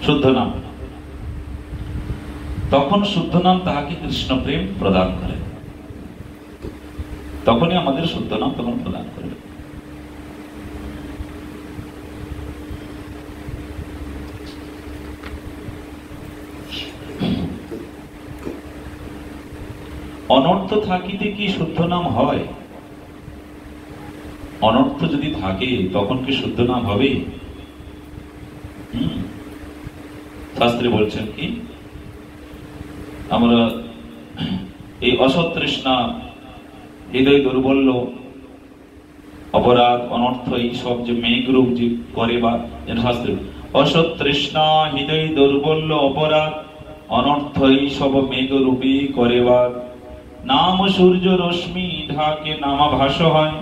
শুদ্ধ নাম। তখন শুদ্ধ নাম তাহাকে কৃষ্ণ প্রেম প্রদান করে, তখনই আমাদের শুদ্ধ নাম তখন প্রদান করবে। অনর্থ থাকিতে কি শুদ্ধ নাম হয়? অনর্থ যদি থাকে তখন কি শুদ্ধ নাম হবে? শাস্ত্রে বলছেন কি, আমরা এই অসৎ তৃষ্ণা, হৃদয় দুর্বল্য, অপরাধ, অনর্থ, এই সব যে মেঘরূপ যে করে, বা শাস্ত্রে অসৎ তৃষ্ণা, হৃদয় দুর্বল্য, অপরাধ, অনর্থ, এই সব মেঘরূপী করে বা নাম সূর্য রশ্মি ঢাকে নামাভাস হয়,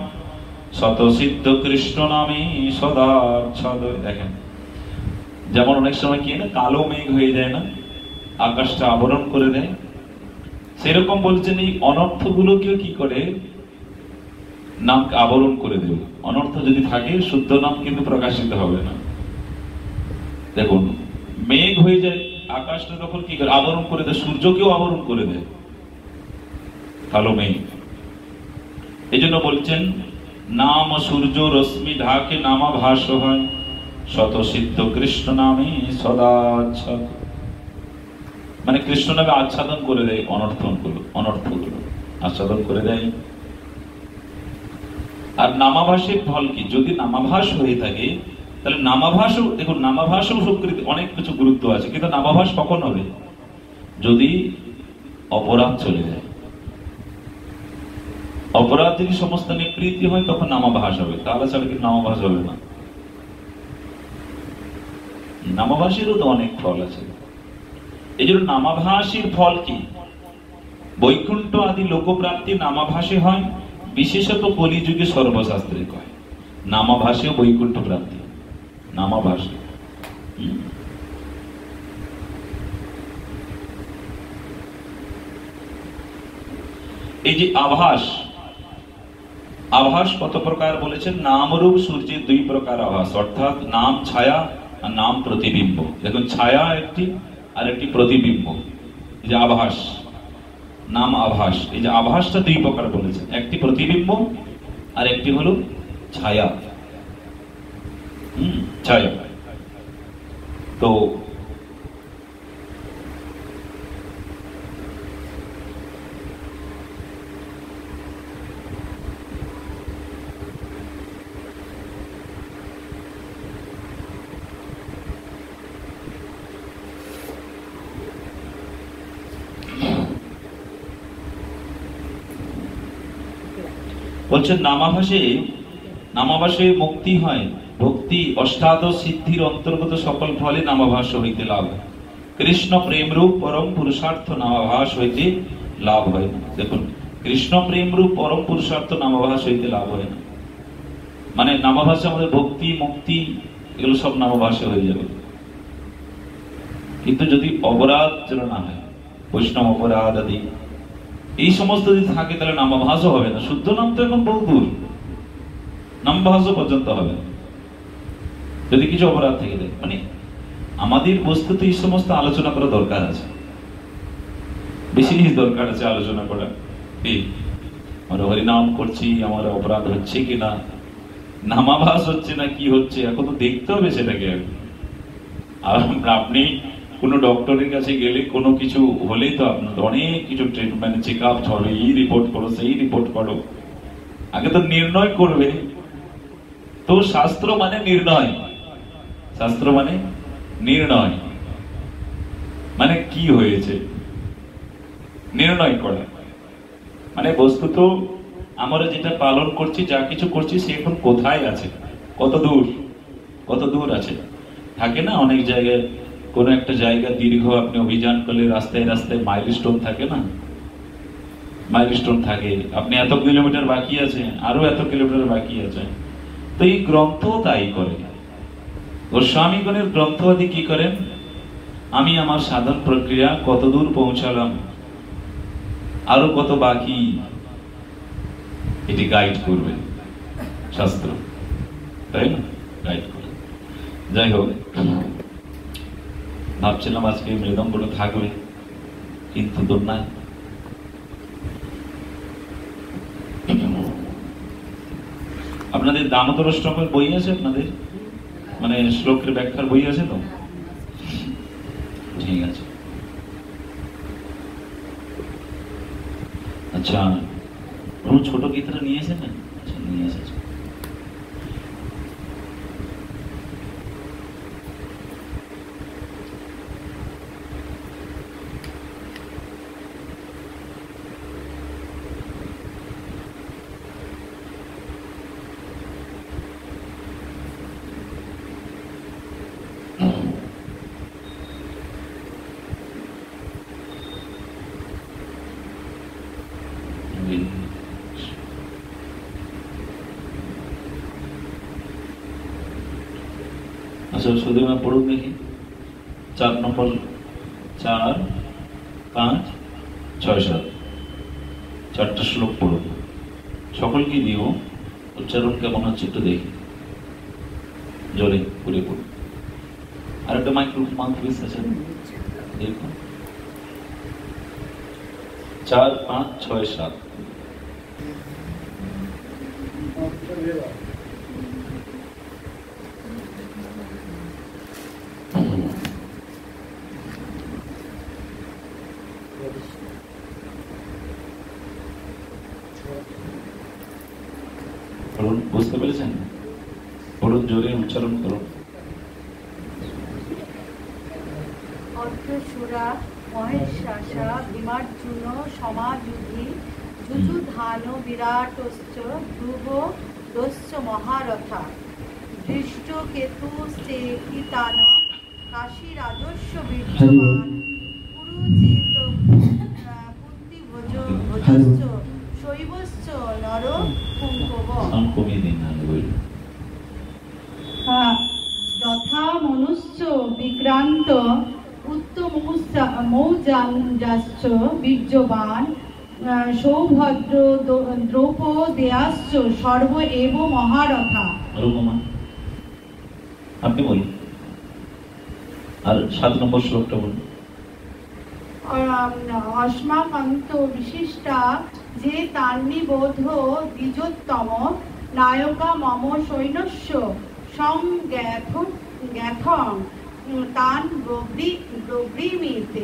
শত সিদ্ধ কৃষ্ণ নামে সদা। দেখেন যেমন অনেক সময় কি না কালো মেঘ হয়ে যায় না, আকাশটা আবরণ করে দেয়, সেরকম বলছেন এই অনর্থ গুলোকেও কি করে নামকে আবরণ করে দেবে। অনর্থ যদি থাকে শুদ্ধ নাম কিন্তু প্রকাশিত হবে না। দেখুন মেঘ হয়ে যায়, আকাশটা তখন কি করে আবরণ করে দেয়, সূর্যকেও আবরণ করে দেয় কালো মেঘ। এই জন্য বলছেন নাম সূর্য রশ্মি ঢাকে নামাভাস হয়, শত সিদ্ধ কৃষ্ণ নামে সদা আচ্ছাদ। মানে কৃষ্ণ নামে আচ্ছাদন করে দেয় অনর্থগুলো আচ্ছাদন করে দেয়। আর নামাভাসের ফল কি? যদি নামাভাস হয়ে থাকে তাহলে নামাভাসও, দেখুন নামাভাসও স্বীকৃতি, অনেক কিছু গুরুত্ব আছে, কিন্তু নামাভাস কখন হবে? যদি অপরাধ চলে যায়, অপরাধ যদি সমস্ত নিবৃত্তি হয় তখন নামাভাস হবে, তাহলে ছাড়া কিন্তু নামাভাস হবে না। নামাভাসেরও তো অনেক ফল আছে। এই জন্য নামাভাসের ফল কি? বৈকুণ্ঠ আদি লোকপ্রাপ্তি নামাভাসে হয়, বিশেষত কলিযুগে সর্বশাস্ত্রে কয় নামাভাসে বৈকুণ্ঠ প্রাপ্তি। নামাভাসে এই যে আভাস, আভাস কত প্রকার বলেছেন? নামরূপ সূর্যের দুই প্রকার আভাস, অর্থাৎ নাম ছায়া আর নাম প্রতিবিম্ব। দেখুন ছায়া একটি আর একটি প্রতিবিম্ব, এই যে আভাস, নাম আভাস। এই যে আভাসটা দুই প্রকার বলেছেন, একটি প্রতিবিম্ব আর একটি হলো ছায়া। ছায়া তো বলছেন নামাভাসে মুক্তি হয়, ভক্তি অষ্টাদশ সিদ্ধির অন্তর্গত সকল ফলে নামাভাস হইতে লাভ হয়। কৃষ্ণ প্রেম রূপ পরম পুরুষার্থ নামাভাস হইতে লাভ হয় না। দেখুন কৃষ্ণ প্রেম রূপ পরম পুরুষার্থ নামাভাস হইতে লাভ হয় না, মানে নামাভাসে আমাদের ভক্তি মুক্তি এগুলো সব নামাভাসে হয়ে যাবে। কিন্তু যদি অপরাধ যেন না হয়, বৈষ্ণব অপরাধ আদি এই সমস্ত যদি থাকে তাহলে নামাভাসও হবে না। শুদ্ধ নাম তো এখন বহু দূর, নামাভাসও পর্যন্ত হবে না যদি কিছু অপরাধ থেকে যায়। মানে আমাদের বস্তুত এই সমস্ত আলোচনা করা দরকার আছে, বেশি দরকার আছে আলোচনা করা। আমরা হরিনাম করছি, আমার অপরাধ হচ্ছে কিনা, নামাভাস হচ্ছে না কি হচ্ছে, এখন তো দেখতে হবে সেটাকে। আর আপনি কোনো ডক্টরের কাছে গেলে কোনো কিছু হলেই তো আপনার অনেক কিছু ট্রিটমেন্ট, চেক আপ হবে, এই রিপোর্ট করো সেই রিপোর্ট করো, আগে তো নির্ণয় করবে। তো শাস্ত্র মানে নির্ণয়, শাস্ত্র মানে নির্ণয়, মানে কি হয়েছে নির্ণয় করা। মানে বস্তুত আমরা যেটা পালন করছি, যা কিছু করছি, সে এখন কোথায় আছে, কত দূর আছে। থাকে না অনেক জায়গায়, কোন একটা জায়গা দীর্ঘ আপনি অভিযান করলে রাস্তায় রাস্তায় মাইলস্টোন থাকে না, মাইলস্টোন থাকে, আপনি এত কিলোমিটার বাকি আছে, আরো এত কিলোমিটার বাকি আছে। তো এই গ্রন্থ তাই করে, গোস্বামীগণের গ্রন্থ আদি কি করেন, আমি আমার সাধন প্রক্রিয়া কত দূর পৌঁছালাম, আরো কত বাকি, এটি গাইড করবে শাস্ত্র, তাই না, গাইড করবে। যাই হোক, ভাবছিলাম আজকে মৃদঙ্গটা থাকবে, কিন্তু তোর নাই। আপনাদের দামোদর অষ্টকের বই আছে? আপনাদের মানে শ্লোকের ব্যাখ্যার বই আছে তো? ঠিক আছে। আচ্ছা, কোন ছোট গীতটা নিয়ে এসেছেন? আচ্ছা, নিয়ে এসেছেন। আচ্ছা, সুদেব পড়ুন দেখি 4 নম্বর, 4, 5, 6, 7 4টা শ্লোক পড়ুন। সকলকে দিও, উচ্চারণ কেমন হচ্ছে একটু দেখি, জোরে পুরে পড়ুন। আর একটা মাইক্রোফোন আছে দেখুন। 4, 5, 6, 7 পড়ুন। বুঝতে পেরেছেন? পড়ুন, জোরে উচ্চারণ করুন। অর্থসুরা মহেশাসা বিমার্জুন সমাযুধি যুযুধান বিরাটশ্চ ধ্রুব দস্য মহারথা দৃষ্টকেতু স্তেকিতান কাশী রাজস্ব বীর্যবান পুরুজিত কুন্তি ভোজশ্চ শৈবশ্চ নর পুঙ্কব। যথা মনুষ্য বিক্রান্ত উত্তমৌজাশ্চ বীর্যবান সৌভদ্র দ্রৌপদেয়াশ্চ সর্ব এব মহারথা। আপনি বলুন। আর 7 নম্বর শ্লোকটা বলুন। অস্মাকান্ত বিশিষ্টা যে তান্নিবোধ দ্বিজোত্তম নায়কা মম সৈন্যস্য সংজ্ঞাথং তান ব্রব্রীমিতে।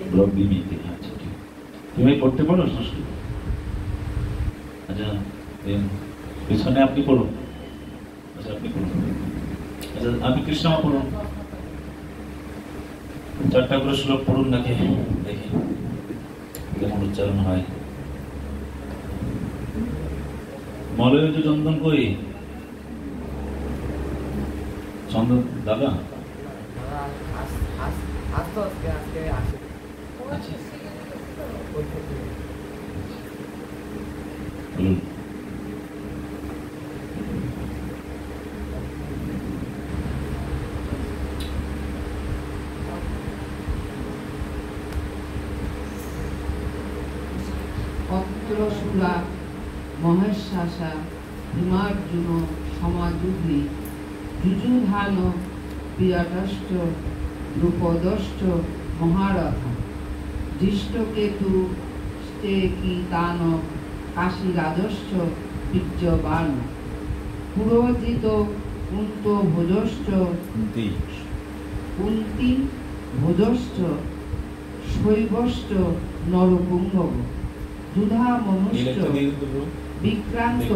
আচ্ছা, ঠিক। তুমি পড়তে পারো সংস্কৃত? আচ্ছা, পিছনে আপনি পড়ুন। আচ্ছা, আপনি পড়ুন। আচ্ছা, আপনি কৃষ্ণমা পড়ুন। 4টা করে শ্লোক পড়ুন নাকি, দেখি কেমন উচ্চারণ হয়। মলয় চন্দন কই? চন্দন দাদা বলুন। অত্রসুরা মহেশাসা হিমার্জুন সমাযুধি যুযুধান বিরাটশ্চ দ্রুপদশ্চ মহারথা দৃষ্টকেতু স্তেকিতান কাশী রাজস্ব বীর্যবান পুরোজিত কুন্ত ভোজশ্চ কুন্তি ভোজশ্চ শৈবশ্চ নরপুঙ্গব দুধা মনুষ্য বিক্রান্ত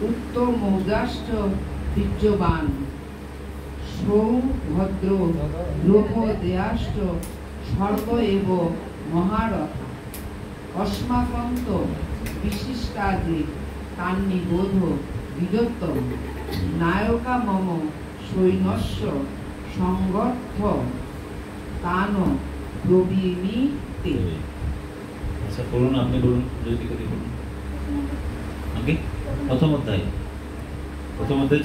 উত্তমৌজাশ্চ বীর্যবান সৌভদ্র দ্রৌপদেয়াশ্চ সর্ব এব মহারথা অস্মাকন্ত বিশিষ্টাদি তান্নিবোধ দ্বিজোত্তম নায়কা মম সৈন্যস্য সংগর্থ তান ব্রবীমিতে। আচ্ছা, বলুন, আপনি বলুন, যদি করে বলুন। আগে প্রথম অধ্যায়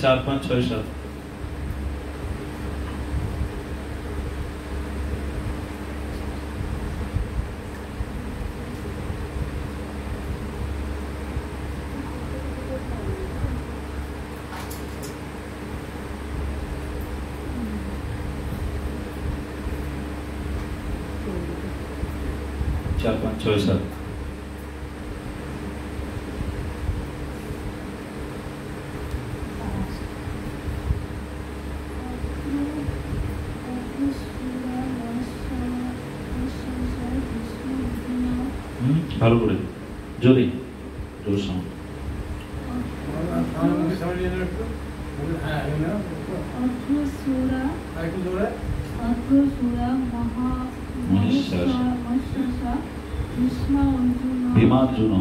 4, 5, 6, 7 অর্থসুরা 4 5 6 7 ভালো করে জোরে জোর সাউন্ড ভীমার্জুন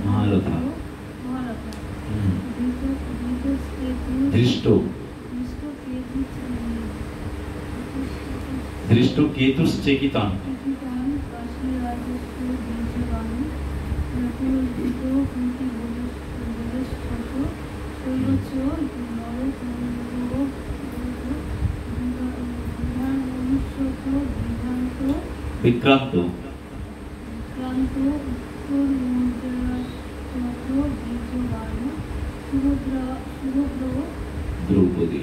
মহারথা দৃষ্ট দৃষ্ট কেতুশ্চেকিতান বিক্রান্ত দ্রৌপদী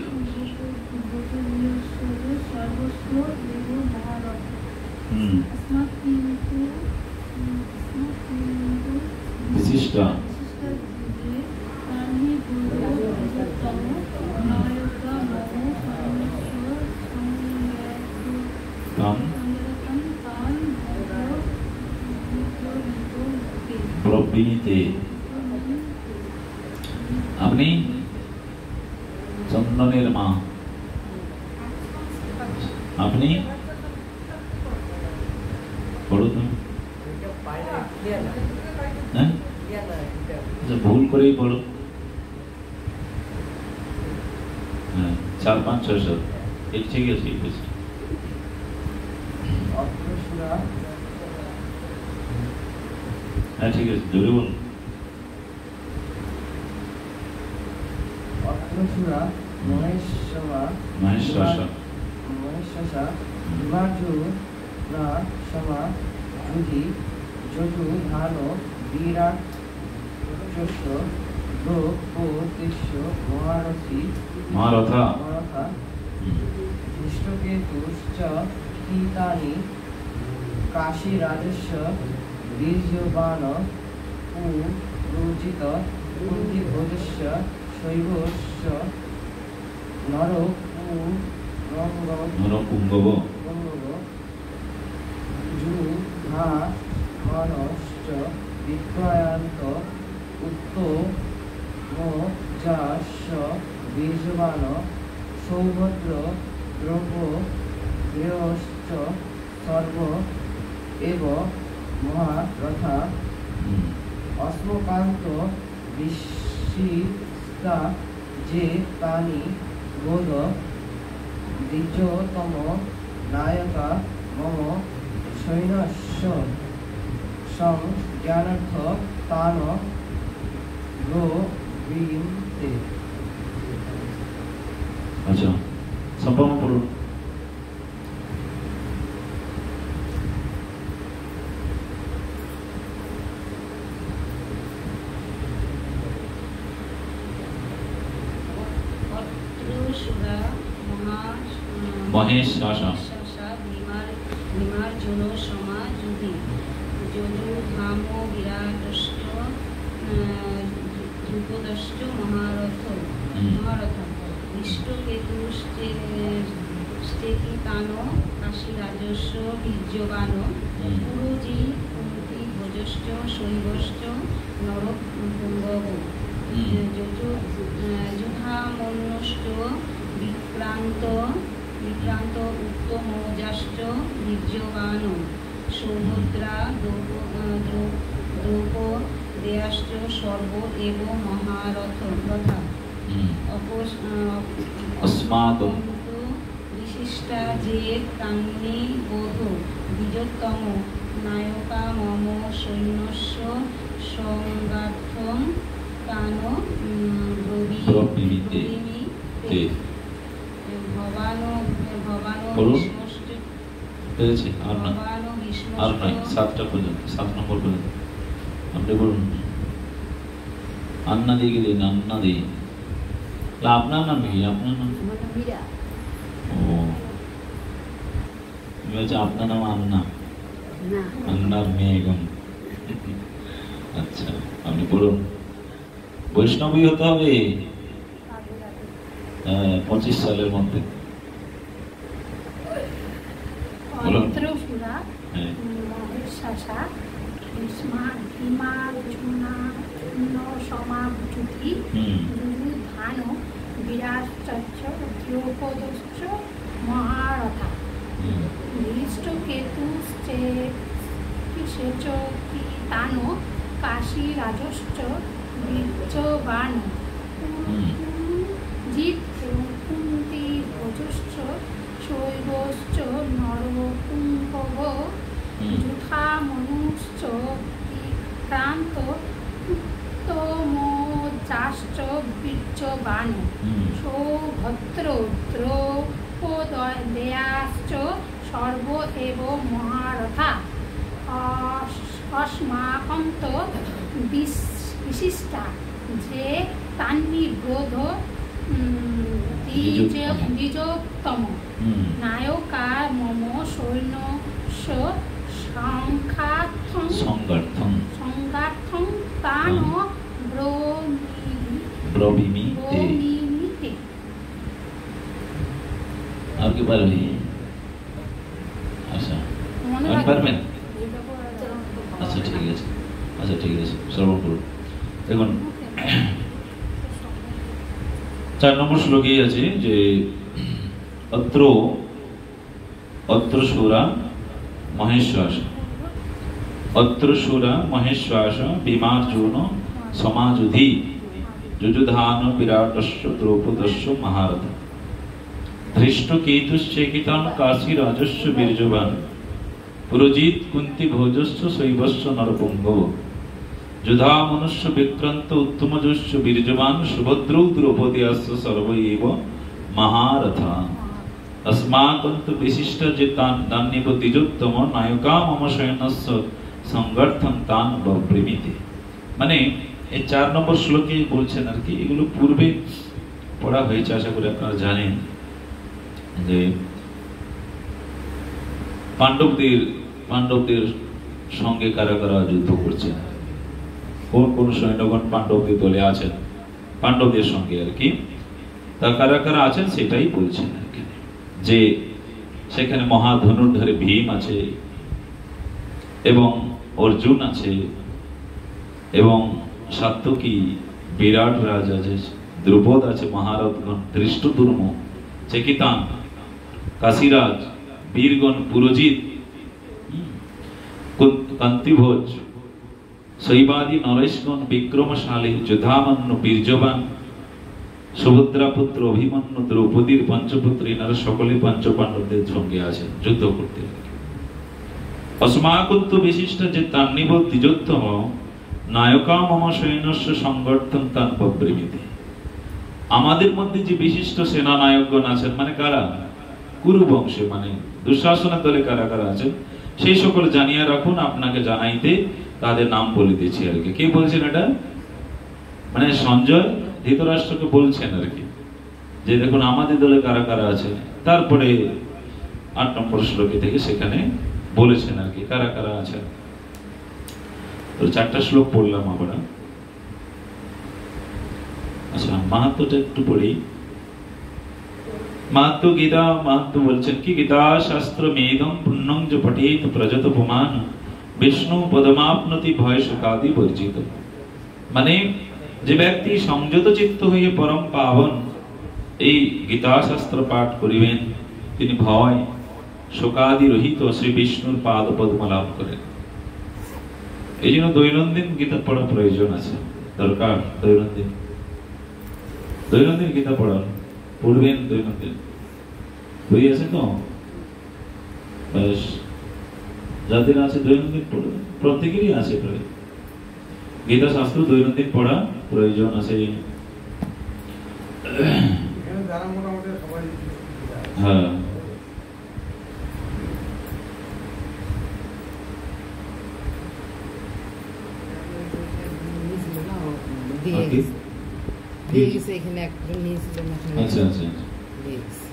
বিশিষ্টা কাম প্রবৃতে আপনি চন্দনের মা আপনি পড়ো তুমি হ্যাঁ ভুল করেই পড়ো হ্যাঁ 4 5 6 7 এই ঠিক আছে ঠিক আছে হ্যাঁ ঠিক আছে জোরে বল অক্ষসুরা মহেশ্বর মহেশ্বসা বিমার্জুনা সমা যুধি যজু ধান বিরাট চস্য দ্রৌপদীস্য মহারথী মহারথা মহারথা ধৃষ্টকেতুশ্চ কীতানি কাশীরাজস্য বীর্যবাণ পুরোচিত কুন্তিভোজস্য শৈবস্য নরপুঙ্গব যুধামনশ্চ বিক্রয়ান্ত উত্তমজাস্য বীর্যবাণ সৌভদ্র দ্রৌপদেয়শ্চ সর্ব এব মহারথা অস্মকান্ত বিশিষ্টা যে তানি বোধ দ্বিজতম নায়কা মম সৈন্যস্য সংজ্ঞানার্থ তান ব্রবীন্তে। আচ্ছা সম্পূর্ণ পড়ুন। মহেশ আশা বিমার্জুন সমা যুধি যজুধাম বিরাটশ্চ ধ্রুপদশ্চ মহারথ ইষ্টকেতুশ্চেকিতান কাশীরাজস্য বীর্যবাণ পুরোজি কুন্তি ভোজশ্চ শৈবশ্চ নরপুঙ্গব যুধামন্যশ্চ বিক্রান্ত উত্তমজাশ্চ বীর্যবাণ সৌভদ্রা দ্রৌপদেয়াশ্চ সর্ব এব মহারথ রথা अस्मात् বিশিষ্টা যে তান্নি বোধ দ্বিজোত্তম নায়কা মম সৈন্যস্য সংগার্থম তান ব্রবীমিতে পেরেছি আর না আর নয় 7টা পর্যন্ত 7 নম্বর পর্যন্ত আপনি বলুন আন্না দিকে দিন, আন্না দি। আপনার নাম কি? আপনার নাম? ও, তুমি বলছো আপনার নাম আন্না, আন্নার মেয়ে এখন। আচ্ছা, আপনি বলুন। বৈষ্ণবী হতে হবে 25 সালের মধ্যে। বলুন। অত্রসুরা হ্যাঁ। মহেশাসা ভীমার্জুনা সমাভূতি যুযুধান বিরাটশ্চ দ্রৌপদশ্চ মহারথা ধৃষ্টকেতুশ্চেকিতান কাশীরাজশ্চ বীর্যবান জিত এবং কুন্তি ভোজশ্চ শৈবশ্চ নরকুম্ভব যুথামনুশ্চ বিক্রান্ত উত্তমোজাশ্চ বীর্যবান সৌভদ্র দ্রৌপদয়াশ্চ সর্ব এব মহারথা অস্মাকন্ত বিশিষ্টা যে তান্নিবোধ দ্বিজোত্তম নায়কা মম সৈন্যস্য সংঘার্থং তান ব্রবীমিতে। আর কি পারবি? আচ্ছা, আপনি পারবেন? আচ্ছা ঠিক আছে, আচ্ছা ঠিক আছে, শ্রবণ করুন। দেখুন 4 নম্বর শ্লোকে আছে যে অত্রসুরা মহেশ্বাস ভীমার্জুন সমাযুধি যুযুধান বিরাটস্য দ্রৌপদস্য মহারথ ধৃষ্টকেতুশ্চেকিতান কাশীরাজস্য বীর্যবান পুরজিৎ কুন্তি ভোজস্য শৈবস্য নরপুঙ্গব যুধামনুষ্য বিক্রান্ত উত্তমজস্য বীর্যবান সুভদ্রৌ দ্রৌপদীয়াস্য সর্ব এব মহারথা अस्माकं तो विशिष्ट जे तान्निब द्विजोत्तम नायका मम शयनस्य সংগঠন তান ব্রবীমিতে। মানে এই 4 নম্বর শ্লোকে বলছেন আর কি, এগুলো পূর্বে পড়া হয়েছে, আশা করি আপনারা জানেন যে পাণ্ডবদের সঙ্গে কারা কারা যুদ্ধ করছেন, কোন কোন সৈন্যগণ পাণ্ডবদের দলে আছেন, পাণ্ডবদের সঙ্গে আর কি, তা কারা কারা আছেন সেটাই বলছেন আর কি। যে সেখানে মহাধনুর্ধরে ভীম আছে এবং অর্জুন আছে এবং সাত্যকী বিরাট রাজ আছে, দ্রুপদ আছে, মহারথগণ ধৃষ্টদুর্ম চেকিতান কাশীরাজ বীরগণ পুরজিৎ কান্তিভোজ শৈবাদী নরেশগণ বিক্রমশালী যুধামন্য বীর্যবান সুভদ্রা পুত্র অভিমন্যু দ্রৌপদীর পঞ্চপুত্র এনারা সকলে পঞ্চপাণ্ডবদের সঙ্গে আছেন যুদ্ধ করতে। अस्माकं विशिष्ट जे तान्निब द्विजोत्तम नायका मम सैन्यस्य সংগঠন তান ব্রবীমিতে। আমাদের মধ্যে যে বিশিষ্ট সেনা নায়কগণ আছেন, মানে কারা? কুরু বংশে, মানে দুঃশাসনের দলে কারা কারা আছেন সেই সকল জানিয়ে রাখুন, আপনাকে জানাইতে তাদের নাম বলিতেছি আর কি। কে বলছেন এটা? মানে সঞ্জয় ধৃতরাষ্ট্রকে বলছেন আর কি, যে দেখুন আমাদের দলে কারা কারা আছে। তারপরে 8 নম্বর শ্লোকে থেকে সেখানে বলেছেন আর কি কারা কারা আছেন। তো 4টা শ্লোক পড়লাম আমরা। আচ্ছা, মাহাত্ম্যটা একটু পড়ি। মাহাত্ম্য গীতা মাহাত্ম্য বলছেন কি, গীতা শাস্ত্র মেদম পুণ্যং য পঠেত প্রজত পুমান বিষ্ণু পদমাপ্নতি ভয় শোকাদি বর্জিত। মানে যে ব্যক্তি সংযত চিত্ত হয়ে পরম পাবন এই গীতা শাস্ত্র পাঠ করিবেন, তিনি ভয় শোকাদি রহিত শ্রী বিষ্ণুর পাদ পদ্ম লাভ করেন। এই জন্য দৈনন্দিন গীতা পড়া প্রয়োজন আছে, দরকার। দৈনন্দিন গীতা পড়া পড়বেন, দৈনন্দিন বই আছে তো, যাদের আছে দৈনন্দিন পড়বেন, প্রত্যেকেরই আছে প্রায় গীতা শাস্ত্র দৈনন্দিন পড়া প্রয়োজন আছে। হ্যাঁ, দিয়ে Okay. গেছে দিয়ে গেছে এখানে একটা নিয়েছিলাম এখানে আচ্ছা আচ্ছা আচ্ছা। দিয়ে গেছে।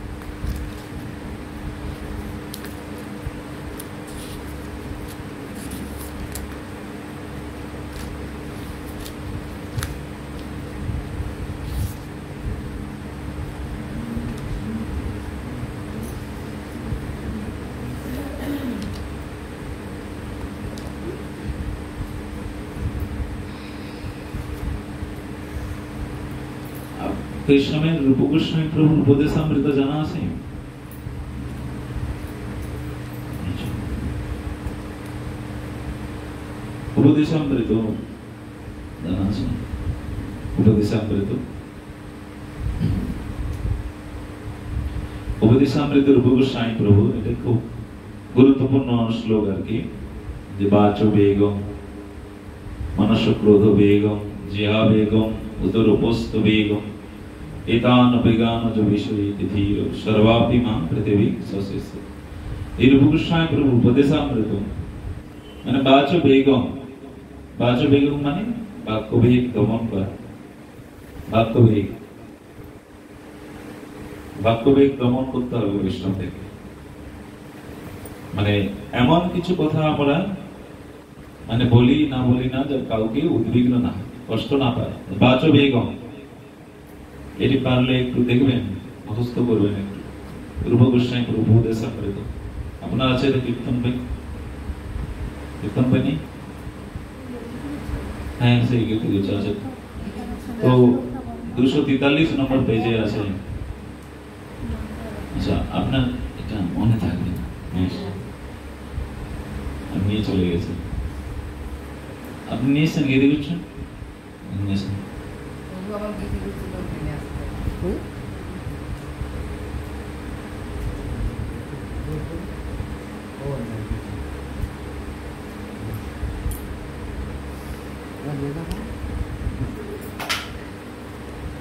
कृष्ण में रूप गोस्वामी प्रभु उपदेशामृत জানা আছে? उपदेशामृत জানা আছে? उपदेशामृत उपदेशामृत रूप गोस्वामी प्रभु এটা খুব গুরুত্বপূর্ণ শ্লোক আর কি, যে বাচো বেগম मनस क्रोध वेगम जिहा वेगम उदर उपस्थ वेगम एतान वेगान जो विषय तिथिर सर्वापि मां पृथ्वी ससिस। এই রূপ গোস্বামী প্রভু উপদেশামৃত মানে বাচো বেগম মানে বাক্য বেগ দমন করা, বাক্য বেগ দমন করতে হবে বৈষ্ণব থেকে। মানে এমন কিছু কথা আমরা মানে বলি না যে কাউকে উদ্বিগ্ন না কষ্ট না পায়। বাচো বেগম এটি পারলে একটু দেখবেন, মুখস্থ করবেন একটু। রূপ গোস্বামী প্রভু উপদেশামৃত আপনার আছে এটা কীর্তন বই নেই? হ্যাঁ সেই কীর্তি কিছু আছে তো 243 নম্বর পেজে আছে। আচ্ছা আপনার এটা মনে থাকবে না, আমি নিয়ে চলে গেছি। আপনি নিয়েছেন গীতি করছেন? নিয়েছেন আবার গীতি করছিল ওখানে আসতে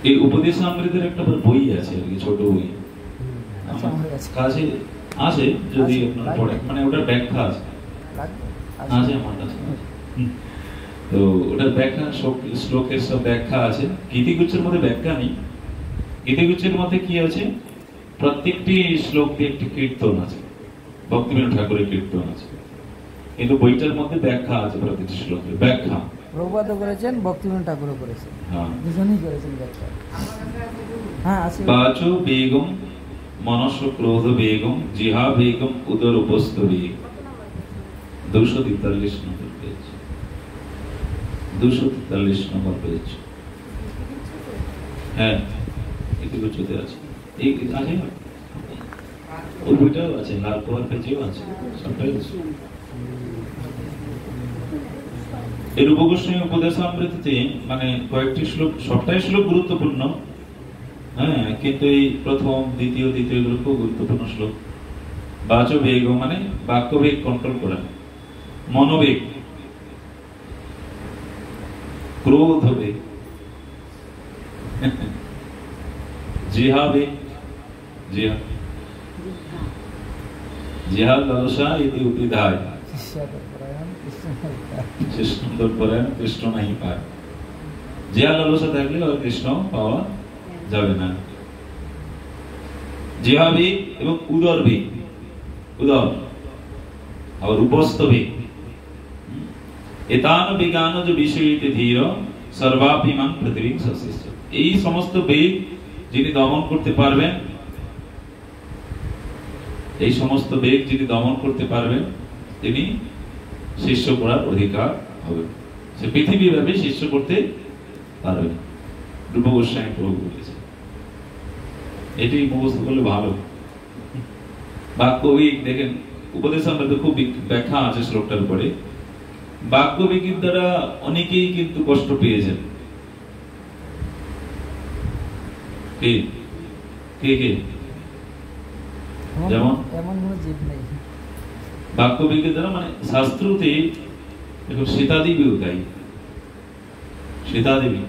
এই উপদেশামৃতের একটা বই আছে আর কি, ছোট বই কাছে আছে, যদি আপনার পড়ে মানে ওটার ব্যাখ্যা আছে আমার কাছে। তো ওটার ব্যাখ্যা শ্লোকের সব ব্যাখ্যা আছে। গীতিগুচ্ছের মধ্যে ব্যাখ্যা নেই, গীতিগুচ্ছের মধ্যে কি আছে প্রত্যেকটি শ্লোক দিয়ে একটি কীর্তন আছে, ভক্তিবিনোদ ঠাকুরের কীর্তন আছে, কিন্তু বইটার মধ্যে ব্যাখ্যা আছে প্রত্যেকটি শ্লোকের ব্যাখ্যা। প্রভুপাদ করেছেন, ভক্তিবিনোদ ঠাকুরও করেছেন, হ্যাঁ দুজনেই করেছেন ব্যাখ্যা। হ্যাঁ আছে। বাচো বেগম मनस क्रोध वेगम जिहा वेगम उदर उपस्थ वेग 243 नंबर पेज 243 नंबर पेज হ্যাঁ এটি গুছতে আছে এই আছে ওই বইটাও আছে লাল কভার পেজেও আছে সবটাই আছে। এই রূপ গোস্বামী উপদেশামৃততে মানে কয়েকটি শ্লোক, সবটাই শ্লোক গুরুত্বপূর্ণ, হ্যাঁ কিন্তু এই প্রথম দ্বিতীয় গুলো খুব গুরুত্বপূর্ণ শ্লোক। বাচো বেগ মানে বাক্য বেগ কন্ট্রোল করা, মনোবেগ, ক্রোধ বেগ, জিহা বেগ, জিহা লালসা ইতি উপিধায় কৃষ্ণ পরায়ণ কৃষ্ণ নাহি পায়। জিহা লালসা থাকলে আর কৃষ্ণ পাওয়া যাবে না। জিহা বেগ এবং উদর বেগ, উদর আবার উপস্থ বেগ, এতান বেগান যে বিষয়তে ধীর সর্বাভিমান পৃথিবী সশিষ্ট। এই সমস্ত বেগ যিনি দমন করতে পারবেন, এই সমস্ত বেগ যিনি দমন করতে পারবেন তিনি শিষ্য করার অধিকার হবে, সে পৃথিবীব্যাপী শিষ্য করতে পারবে। রূপ গোস্বামী প্রভু বলেছে, এটি মুখস্থ করলে ভালো। বাক্যবিক দেখেন উপদেশামৃত খুব ব্যাখ্যা আছে শ্লোকটার উপরে। বাক্যবিকের দ্বারা অনেকেই কিন্তু কষ্ট পেয়েছেন। কে কে কে যেমন এমন কোনো জীব নেই। বাক্যবিকের দ্বারা মানে শাস্ত্রতে দেখুন সীতাদেবীও তাই, সীতাদেবী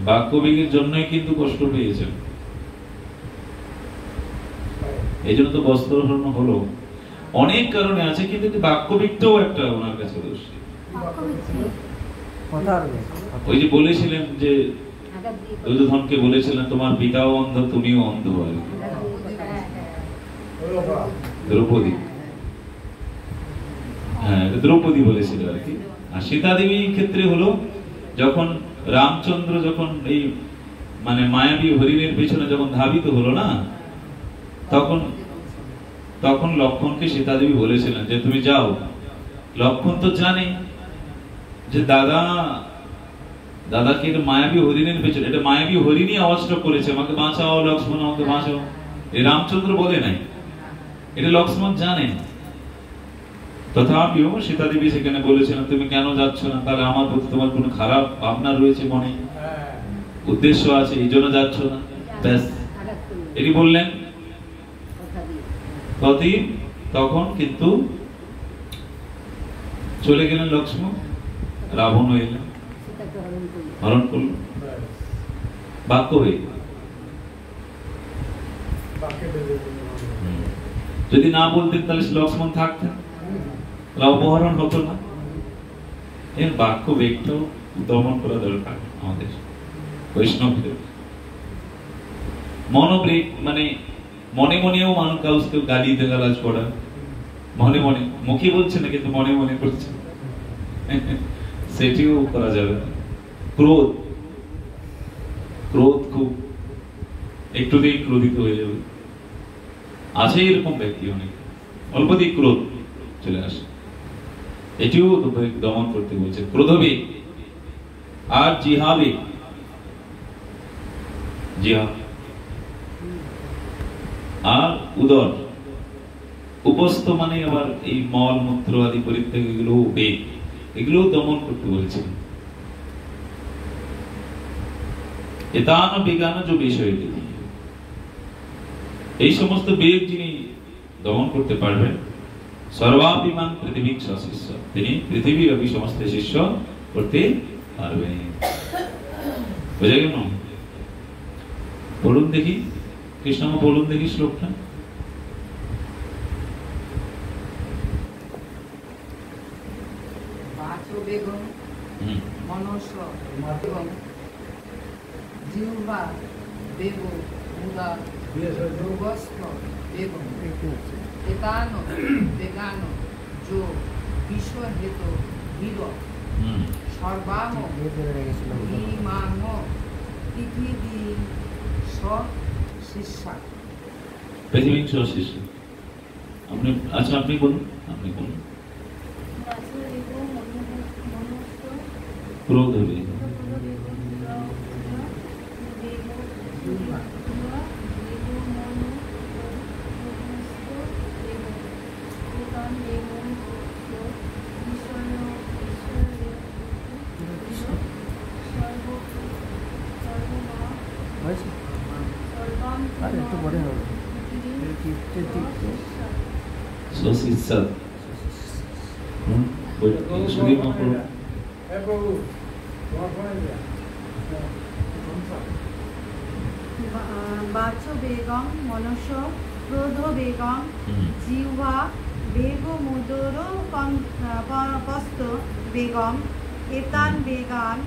বাক্যবিকের জন্যই কিন্তু কষ্ট পেয়েছেন, এই জন্য তো বস্ত্রহরণ হলো। অনেক কারণে আছে কিন্তু বাক্যবিকটাও একটা ওনার কাছে দোষ। কথা আর নেই। ওই যে বলেছিলেন যে দুর্যোধনকে বলেছিলেন তোমার পিতাও অন্ধ তুমিও অন্ধ আর কি। দ্রৌপদী, হ্যাঁ এটা দ্রৌপদী বলেছিল আর কি। আর সীতা দেবীর ক্ষেত্রে হলো যখন রামচন্দ্র যখন এই মানে মায়াবী হরিণের পেছনে যখন ধাবিত হলো না, তখন তখন লক্ষ্মণকে সীতা দেবী বলেছিলেন যে তুমি যাও। লক্ষ্মণ তো জানে যে দাদাকে মায়াবী হরিণের পেছনে, এটা মায়াবী হরিণই আওয়াজটা করেছে আমাকে বাঁচাও লক্ষ্মণ আমাকে বাঁচাও, এই রামচন্দ্র বলে নাই, এটা লক্ষ্মণ জানেন। তথাপিও সীতা দেবী সেখানে বলেছিলেন তুমি কেন যাচ্ছ না, তাহলে আমার প্রতি তোমার কোনো খারাপ ভাবনা রয়েছে মনে, উদ্দেশ্য আছে এই জন্য যাচ্ছ না, ব্যাস এটি বললেন। তখন কিন্তু চলে গেলেন লক্ষ্মণ, রাবণ হইলেন, হরণ করল বাক্য হয়ে। যদি না বলতেন তাহলে লক্ষ্মণ থাকতেন, অপহরণ হতো না। এর বাক্য বেগটাও দমন করা দরকার আমাদের বৈষ্ণবদের। মনোবেগ মানে মনে মনেও মানুষ কাউকে গালি গালাজ করা, মনে মনে, মুখে বলছে না কিন্তু মনে মনে করছে, সেটিও করা যাবে না। ক্রোধ খুব একটুতেই ক্রোধিত হয়ে যাবে, আছে এরকম ব্যক্তি অনেক, অল্পতেই ক্রোধ চলে আসে, এটিও দমন করতে বলছে। ক্রোধবে আর জিহাবে, জিহা আর উদর, উপস্থ মানে আবার এই মল মূত্র আদি পরিত্যাগ, এগুলো বেগ, এগুলো দমন করতে বলছে। এতান বেগান যে বিষয়, এই সমস্ত বেগ যিনি দমন করতে পারবেন, সর্বাভিমান পৃথিবী শিষ্য, তিনি পৃথিবী অবি সমস্ত শিষ্য করতে পারবেন। বুঝে গেল? বলুন দেখি কৃষ্ণ, বলুন দেখি শ্লোকটা। বেগম মনস এবং জিহ্বা বেগ মুদা যোগস্থ বেগম এতান বেগান যো বিশ্ব হেত ভিদ সর্বাম হিমাং পৃথিবী শিষ্যা, পৃথিবী শিষ্য। আপনি আচ্ছা আপনি বলুন, আপনি বলুন। ক্রোধ হবে, আর একটু পরে হবে। বাচ বেগম মনস ক্রোধ বেগম জিহ্বা বেগ মুদর কস্ত বেগম এতান বেগান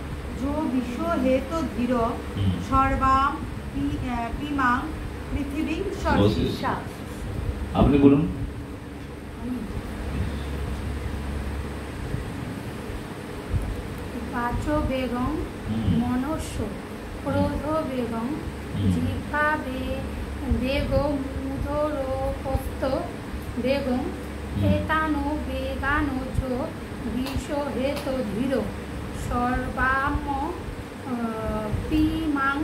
যো বিশ্ব হেত ধীর সর্বাম পিমাং পৃথিবী শিষ্যা। আপনি বলুন। বাচ বেগম মনস ক্রোধ বেগম জিহ্বা বেগ মুদর কস্ত বেগম এতানো বেগানো যো বিশ্ব হেত ধীর সর্বাম পিমাং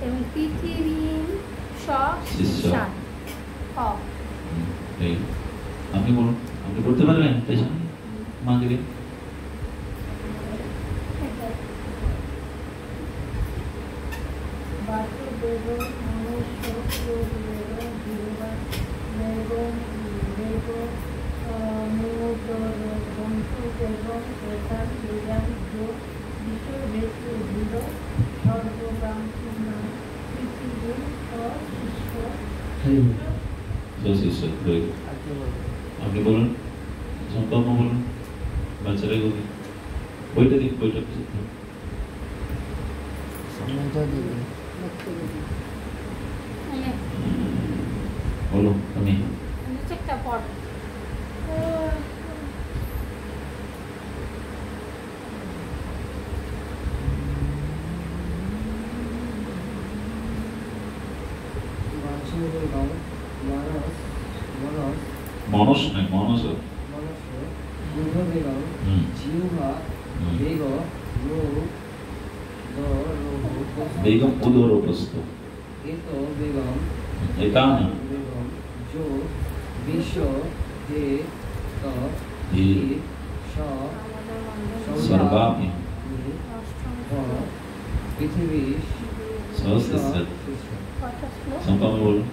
এবং পৃথিবী শিষ্যা। আপনি বলুন, আপনি করতে পারবেন পেছনে মাকে দিন। আপনি বলুন, সম্পর্ক বলুন, বাচ্চারাই বলুন। বইটা দিন, বইটা সামনেটা দিবি। বলো তুমি। নিচেরটা পড়। বাচবেগম মনস মনস মনস নয়, মনস। মনস ক্রোধবেগম জিহ্বা বেগ রো বেগম উদরপ্রস্থ। এত বেগম এটা না বেগম যো বিশ্ব হে ত ধীর স সর্বাপি পৃথিবী সহস্র সম্পন্ন বলুন।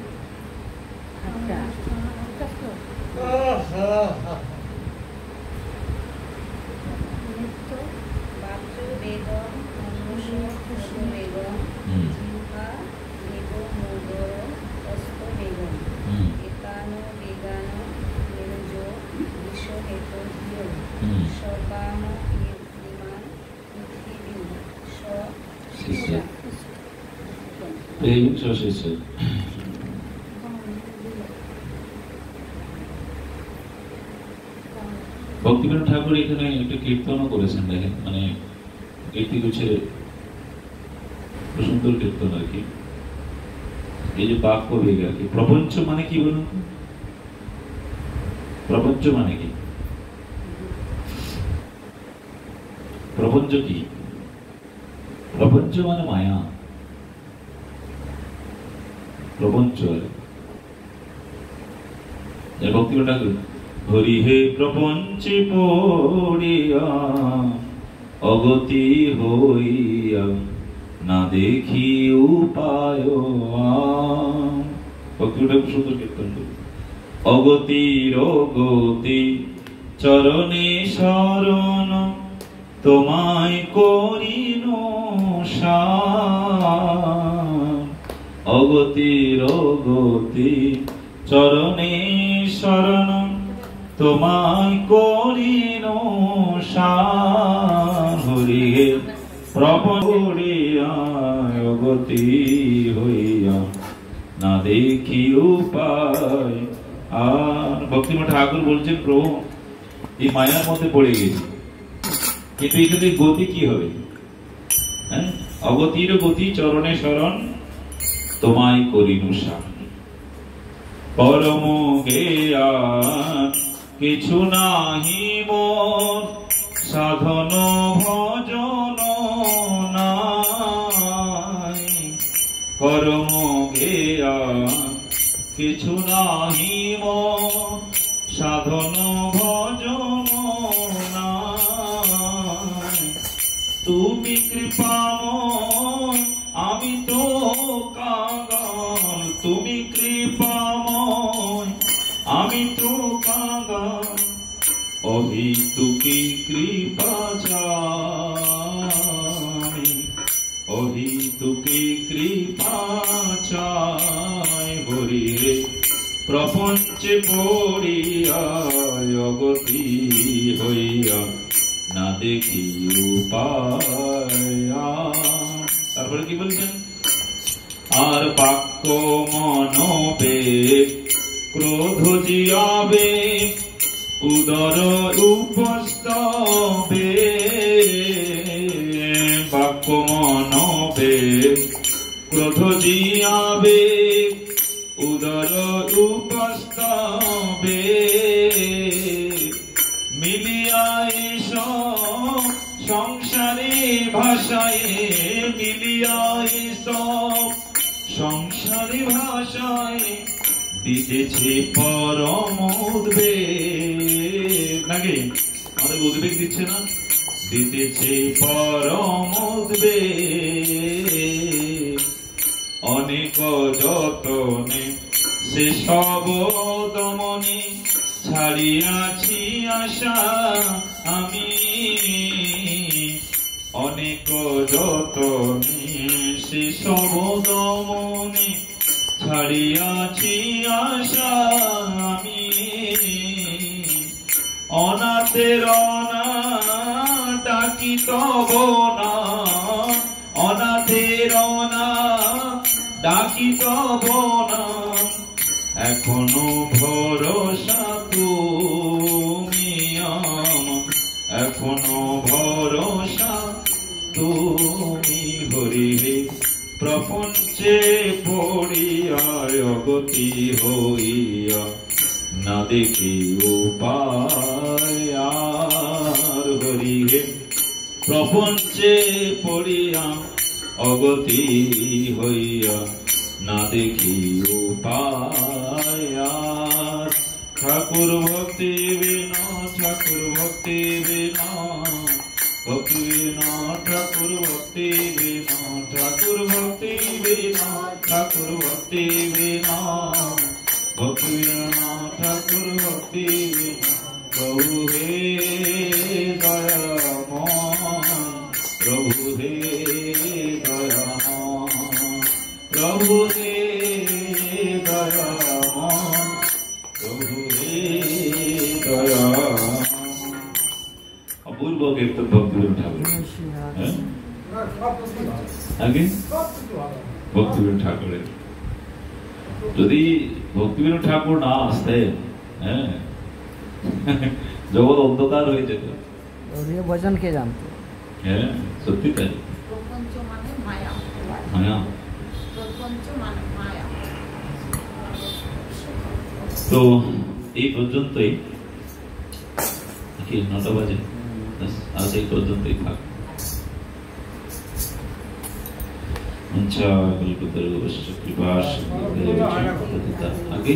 বাচ্য বেগম মনুষ্য বেগম জিহ্বা বেগম মোদর অস্ত বেগম একানো বেগানো নিরজ বিশ্বহেত ধিয় সর্বাম ইমান পৃথিবী শিষ্য এই শিষ্য ভক্তিবিনোদ ঠাকুর এখানে একটা কীর্তনও করেছেন, দেখেন, মানে কীর্তি গুছের সুন্দর কীর্তন আর কি। এই যে বাক্য বেগ আর কি। প্রপঞ্চ মানে কি বলুন? প্রপঞ্চ মানে কি? প্রপঞ্চ কি? প্রপঞ্চ মানে মায়া। প্রপঞ্চ ভক্তিবিনোদ ঠাকুর হরি হে প্রপঞ্চে পড়িয়া অগতি হইয়া না দেখি উপায়। ভক্তিবিনোদ সুন্দর কীর্তন করি। অগতির গতি চরণে শরণ তোমায় করিন সার। অগতির গতি চরণে শরণ তোমায় করিন সার। হরি হে প্রপঞ্চে অগতি হইয়া না দেখি উপায়। আর ভক্তিবিনোদ ঠাকুর বলছেন, প্রভু এই মায়ার মধ্যে পড়ে গেছি, কিন্তু এখানে গতি কি হবে? হ্যাঁ, অগতির গতি চরণে শরণ তোমায় করিনু সার। পরম জ্ঞান কিছু নাহি মোর সাধন ভজন নাই। পরম জ্ঞান কিছু নাহি মোর সাধন ভজন নাই। তুমি কৃপাময় আমি তো কাঙ্গাল। তুমি কৃপাময় আমি তো কাঙ্গাল। অহিতুকি কৃপা চাই, অহিতুকি কৃপা চাই। হরি হে প্রপঞ্চে পড়িয়া অগতি হইয়া না দেখি উপায়। তারপরে কি বলছেন? আর বাক্য মনবে ক্রোধ জিয়াবে উদর উপস্তবে। বাক্য মনবে ক্রোধ জিয়াবে উদর উপস্তবে। মিলিয়া এস সংসারে ভাষায়, মিলিয়া এস সংসারে ভাষায় দিতেছে পরম উদ্বেগ। নাকি আমাদের উদ্বেগ দিচ্ছে না? দিতেছে পরম উদ্বেগ। অনেক যতনে সে সব দমনে ছাড়িয়াছি আশা আমি। অনেক যতনে সে সব দমনে ছাড়িয়াছি আশা আমি। অনাথের অনাথ ডাকি ডাকি তব নাম, অনাথের অনাথ ডাকি তব নাম, এখনো ভরসা তুমি আমার, এখনো ভরসা তুমি হরি হে। প্রপঞ্চে পড়িয়া অগতি হইয়া, না দেখি উপায় আর হরি হে। প্রপঞ্চে পড়িয়া অগতি হইয়া, না দেখি উপায় আর। ঠাকুর ভক্তি বিনা, ঠাকুর ভক্তি বিনা, ভক্তি বিনা ঠাকুর ভক্তি বিনা, ঠাকুর ভক্তি বিনা, ঠাকুর ভক্তি বিনা, ভক্তি বিনা ঠাকুর ভক্তি বিনা। প্রভু হে দয়াময়, প্রভু হে দয়াময়, প্রভু হে দয়াময়, প্রভু হে দয়াময়। অপূর্ব কীর্তন ভক্তিবিনোদ ঠাকুর। হ্যাঁ? আগে ভক্তিবিনোদ ঠাকুরের, যদি ভক্তিবিনোদ ঠাকুর না আসতেন, হ্যাঁ, জগৎ অন্ধকার হয়ে যেত। ভজন কে জানতো? হ্যাঁ, সত্যি তাই। প্রপঞ্চ মানে মায়া, মায়া। প্রপঞ্চ মানে মায়া। তো এই পর্যন্তই, কি 9টা বাজে, আজ এই পর্যন্তই থাক। আগে